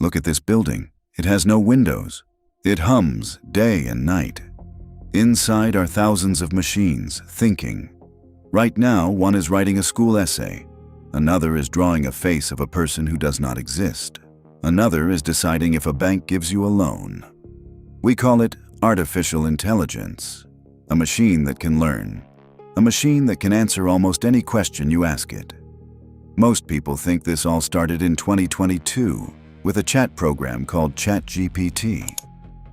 Look at this building. It has no windows. It hums day and night. Inside are thousands of machines thinking. Right now, one is writing a school essay. Another is drawing a face of a person who does not exist. Another is deciding if a bank gives you a loan. We call it artificial intelligence, a machine that can learn, a machine that can answer almost any question you ask it. Most people think this all started in 2022 with a chat program called ChatGPT.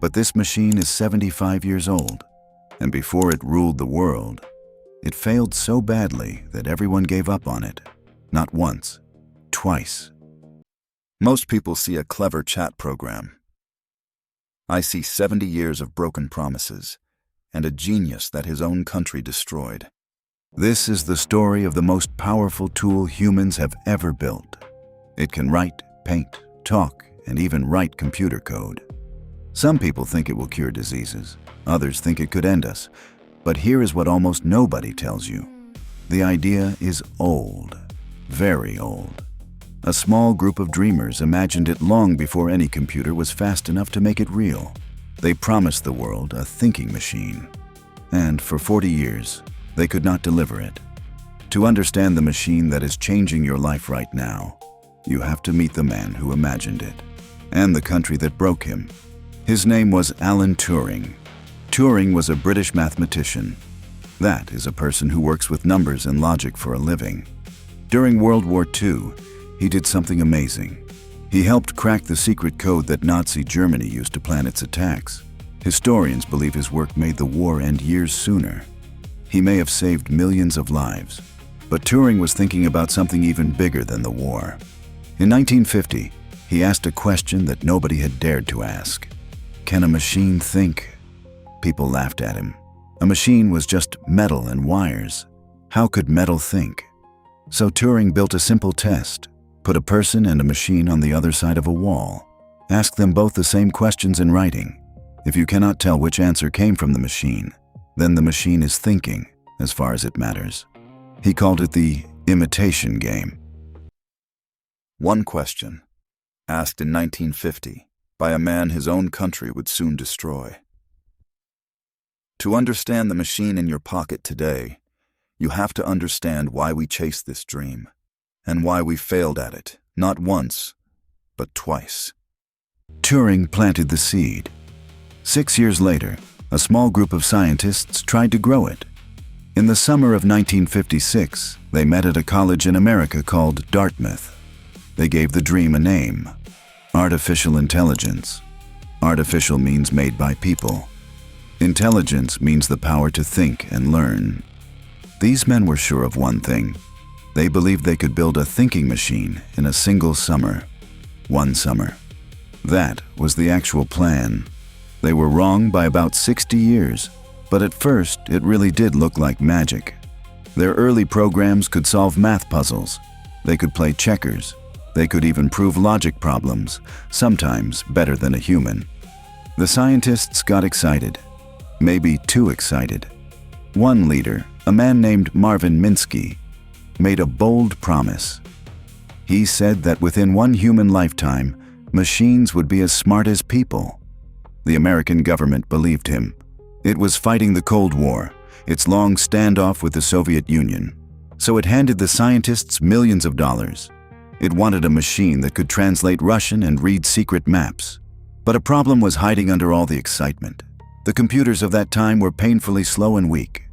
But this machine is 75 years old, and before it ruled the world, it failed so badly that everyone gave up on it. Not once, twice. Most people see a clever chat program. I see 70 years of broken promises and a genius that his own country destroyed. This is the story of the most powerful tool humans have ever built. It can write, paint, talk, and even write computer code. Some people think it will cure diseases. Others think it could end us. But here is what almost nobody tells you. The idea is old, very old. A small group of dreamers imagined it long before any computer was fast enough to make it real. They promised the world a thinking machine. And for 40 years, they could not deliver it. To understand the machine that is changing your life right now, you have to meet the man who imagined it, and the country that broke him. His name was Alan Turing. Turing was a British mathematician. That is a person who works with numbers and logic for a living. During World War II, he did something amazing. He helped crack the secret code that Nazi Germany used to plan its attacks. Historians believe his work made the war end years sooner. He may have saved millions of lives, but Turing was thinking about something even bigger than the war. In 1950, he asked a question that nobody had dared to ask. Can a machine think? People laughed at him. A machine was just metal and wires. How could metal think? So Turing built a simple test. Put a person and a machine on the other side of a wall. Ask them both the same questions in writing. If you cannot tell which answer came from the machine, then the machine is thinking, as far as it matters. He called it the imitation game. One question, asked in 1950 by a man his own country would soon destroy. To understand the machine in your pocket today, you have to understand why we chase this dream, and why we failed at it, not once, but twice. Turing planted the seed. 6 years later, a small group of scientists tried to grow it. In the summer of 1956, they met at a college in America called Dartmouth. They gave the dream a name: artificial intelligence. Artificial means made by people. Intelligence means the power to think and learn. These men were sure of one thing. They believed they could build a thinking machine in a single summer. One summer. That was the actual plan. They were wrong by about 60 years, but at first it really did look like magic. Their early programs could solve math puzzles. They could play checkers. They could even prove logic problems, sometimes better than a human. The scientists got excited, maybe too excited. One leader, a man named Marvin Minsky, made a bold promise. He said that within one human lifetime, machines would be as smart as people. The American government believed him. It was fighting the Cold War, its long standoff with the Soviet Union. So it handed the scientists millions of dollars. It wanted a machine that could translate Russian and read secret maps. But a problem was hiding under all the excitement. The computers of that time were painfully slow and weak.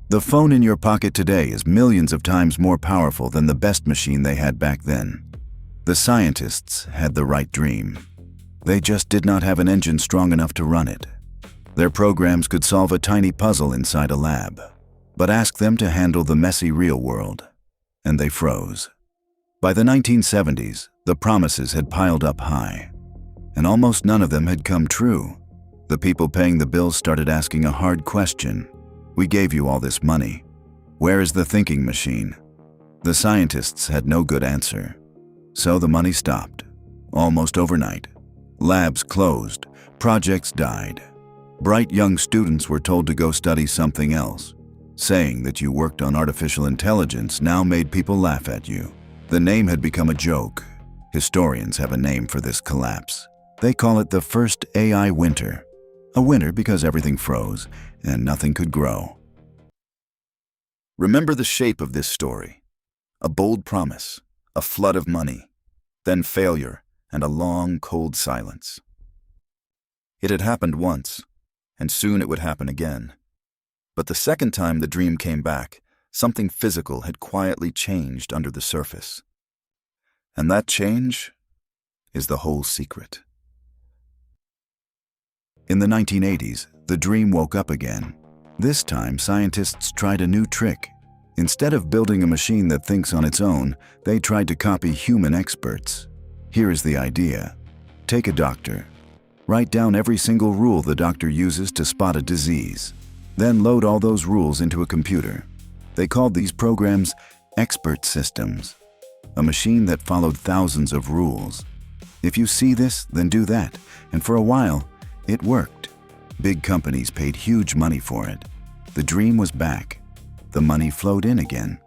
The phone in your pocket today is millions of times more powerful than the best machine they had back then. The scientists had the right dream. They just did not have an engine strong enough to run it. Their programs could solve a tiny puzzle inside a lab, but ask them to handle the messy real world, and they froze. By the 1970s, the promises had piled up high, and almost none of them had come true. The people paying the bills started asking a hard question. We gave you all this money. Where is the thinking machine? The scientists had no good answer. So the money stopped, almost overnight. Labs closed, projects died. Bright young students were told to go study something else. Saying that you worked on artificial intelligence now made people laugh at you. The name had become a joke. Historians have a name for this collapse. They call it the first AI winter. A winter because everything froze and nothing could grow. Remember the shape of this story. A bold promise, a flood of money, then failure and a long, cold silence. It had happened once, and soon it would happen again. But the second time the dream came back, something physical had quietly changed under the surface. And that change is the whole secret. In the 1980s, the dream woke up again. This time, scientists tried a new trick. Instead of building a machine that thinks on its own, they tried to copy human experts. Here is the idea. Take a doctor. Write down every single rule the doctor uses to spot a disease. Then load all those rules into a computer. They called these programs expert systems. A machine that followed thousands of rules. If you see this, then do that. And for a while, it worked. Big companies paid huge money for it. The dream was back. The money flowed in again.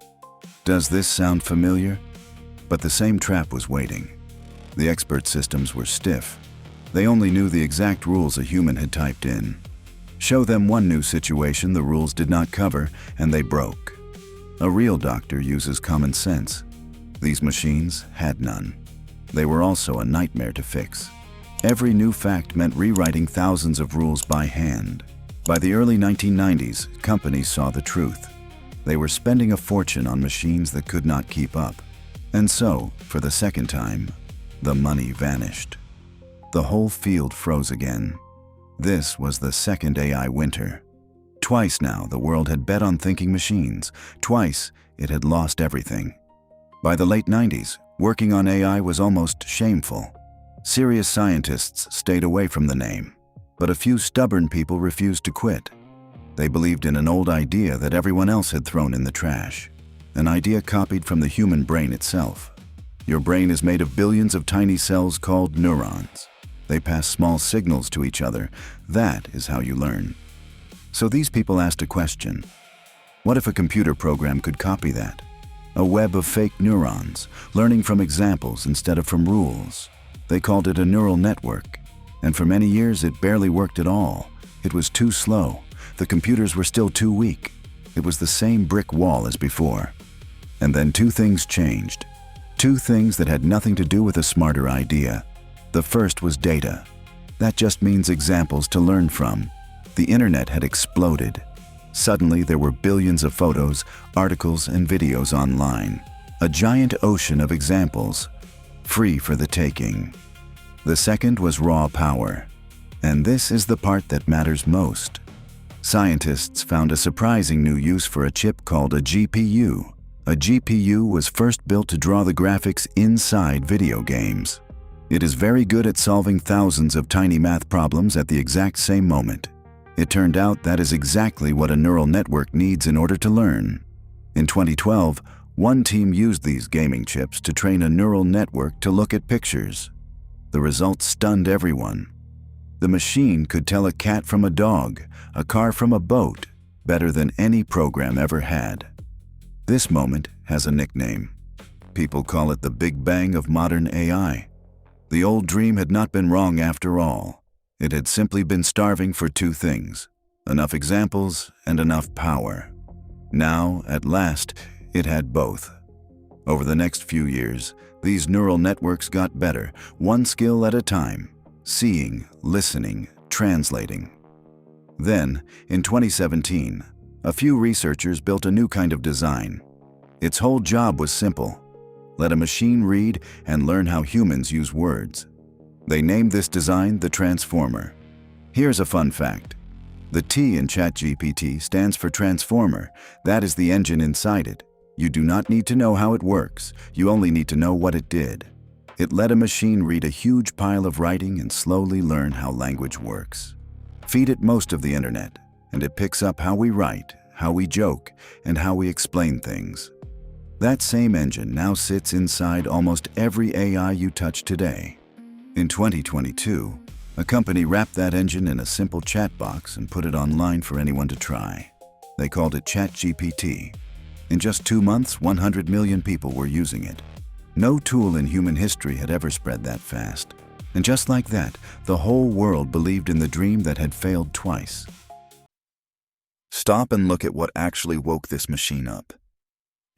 Does this sound familiar? But the same trap was waiting. The expert systems were stiff. They only knew the exact rules a human had typed in. Show them one new situation the rules did not cover, and they broke. A real doctor uses common sense. These machines had none. They were also a nightmare to fix. Every new fact meant rewriting thousands of rules by hand. By the early 1990s, companies saw the truth. They were spending a fortune on machines that could not keep up. And so, for the second time, the money vanished. The whole field froze again. This was the second AI winter. Twice now, the world had bet on thinking machines. Twice, it had lost everything. By the late 90s, working on AI was almost shameful. Serious scientists stayed away from the name, but a few stubborn people refused to quit. They believed in an old idea that everyone else had thrown in the trash, an idea copied from the human brain itself. Your brain is made of billions of tiny cells called neurons. They pass small signals to each other. That is how you learn. So these people asked a question. What if a computer program could copy that? A web of fake neurons, learning from examples instead of from rules. They called it a neural network. And for many years, it barely worked at all. It was too slow. The computers were still too weak. It was the same brick wall as before. And then two things changed. Two things that had nothing to do with a smarter idea. The first was data. That just means examples to learn from. The internet had exploded. Suddenly, there were billions of photos, articles, and videos online. A giant ocean of examples, free for the taking. The second was raw power. And this is the part that matters most. Scientists found a surprising new use for a chip called a GPU. A GPU was first built to draw the graphics inside video games. It is very good at solving thousands of tiny math problems at the exact same moment. It turned out that is exactly what a neural network needs in order to learn. In 2012, one team used these gaming chips to train a neural network to look at pictures. The results stunned everyone. The machine could tell a cat from a dog, a car from a boat, better than any program ever had. This moment has a nickname. People call it the Big Bang of modern AI. The old dream had not been wrong after all. It had simply been starving for two things: enough examples and enough power. Now, at last, it had both. Over the next few years, these neural networks got better, one skill at a time: seeing, listening, translating. Then, in 2017, a few researchers built a new kind of design. Its whole job was simple: let a machine read and learn how humans use words. They named this design the Transformer. Here's a fun fact. The T in ChatGPT stands for Transformer. That is the engine inside it. You do not need to know how it works. You only need to know what it did. It let a machine read a huge pile of writing and slowly learn how language works. Feed it most of the internet, and it picks up how we write, how we joke, and how we explain things. That same engine now sits inside almost every AI you touch today. In 2022, a company wrapped that engine in a simple chat box and put it online for anyone to try. They called it ChatGPT. In just 2 months, 100 million people were using it. No tool in human history had ever spread that fast. And just like that, the whole world believed in the dream that had failed twice. Stop and look at what actually woke this machine up.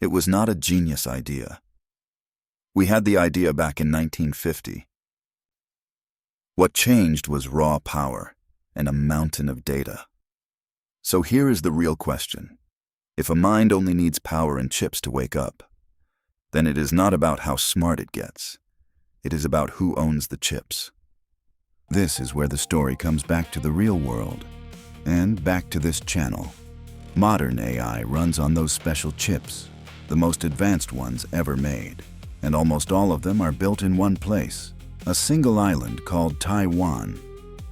It was not a genius idea. We had the idea back in 1950. What changed was raw power and a mountain of data. So here is the real question. If a mind only needs power and chips to wake up, then it is not about how smart it gets. It is about who owns the chips. This is where the story comes back to the real world and back to this channel. Modern AI runs on those special chips, the most advanced ones ever made, and almost all of them are built in one place, a single island called Taiwan.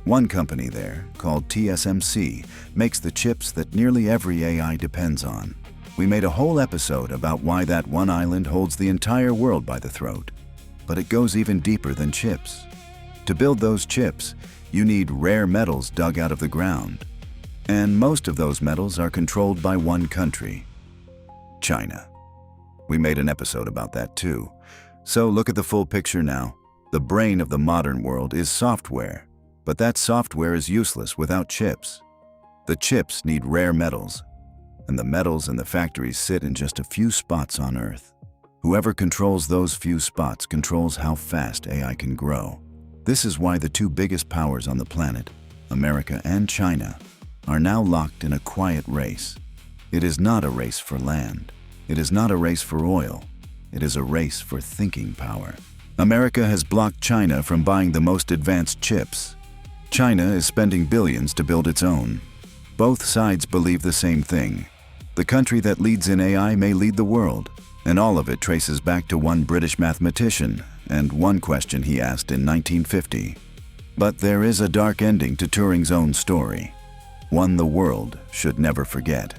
One company there, called TSMC, makes the chips that nearly every AI depends on. We made a whole episode about why that one island holds the entire world by the throat. But it goes even deeper than chips. To build those chips, you need rare metals dug out of the ground. And most of those metals are controlled by one country, China. We made an episode about that too. So look at the full picture now. The brain of the modern world is software, but that software is useless without chips. The chips need rare metals, and the metals in the factories sit in just a few spots on Earth. Whoever controls those few spots controls how fast AI can grow. This is why the two biggest powers on the planet, America and China, are now locked in a quiet race. It is not a race for land. It is not a race for oil. It is a race for thinking power. America has blocked China from buying the most advanced chips. China is spending billions to build its own. Both sides believe the same thing. The country that leads in AI may lead the world, and all of it traces back to one British mathematician and one question he asked in 1950. But there is a dark ending to Turing's own story, one the world should never forget.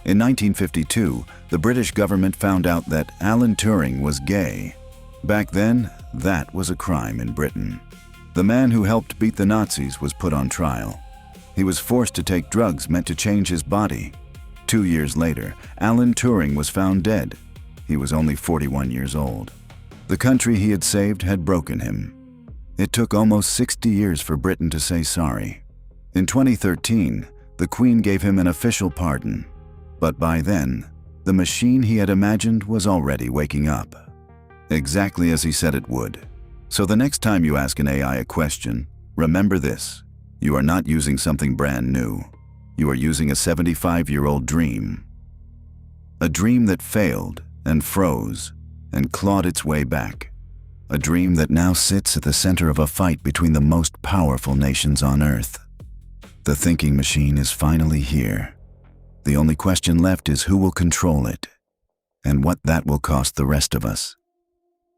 In 1952, the British government found out that Alan Turing was gay. Back then, that was a crime in Britain. The man who helped beat the Nazis was put on trial. He was forced to take drugs meant to change his body. 2 years later, Alan Turing was found dead. He was only 41 years old. The country he had saved had broken him. It took almost 60 years for Britain to say sorry. In 2013, the Queen gave him an official pardon. But by then, the machine he had imagined was already waking up. Exactly as he said it would. So the next time you ask an AI a question, remember this. You are not using something brand new. You are using a 75-year-old dream. A dream that failed and froze and clawed its way back. A dream that now sits at the center of a fight between the most powerful nations on Earth. The thinking machine is finally here. The only question left is who will control it, and what that will cost the rest of us.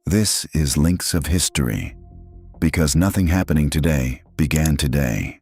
This is Links of History, because nothing happening today began today.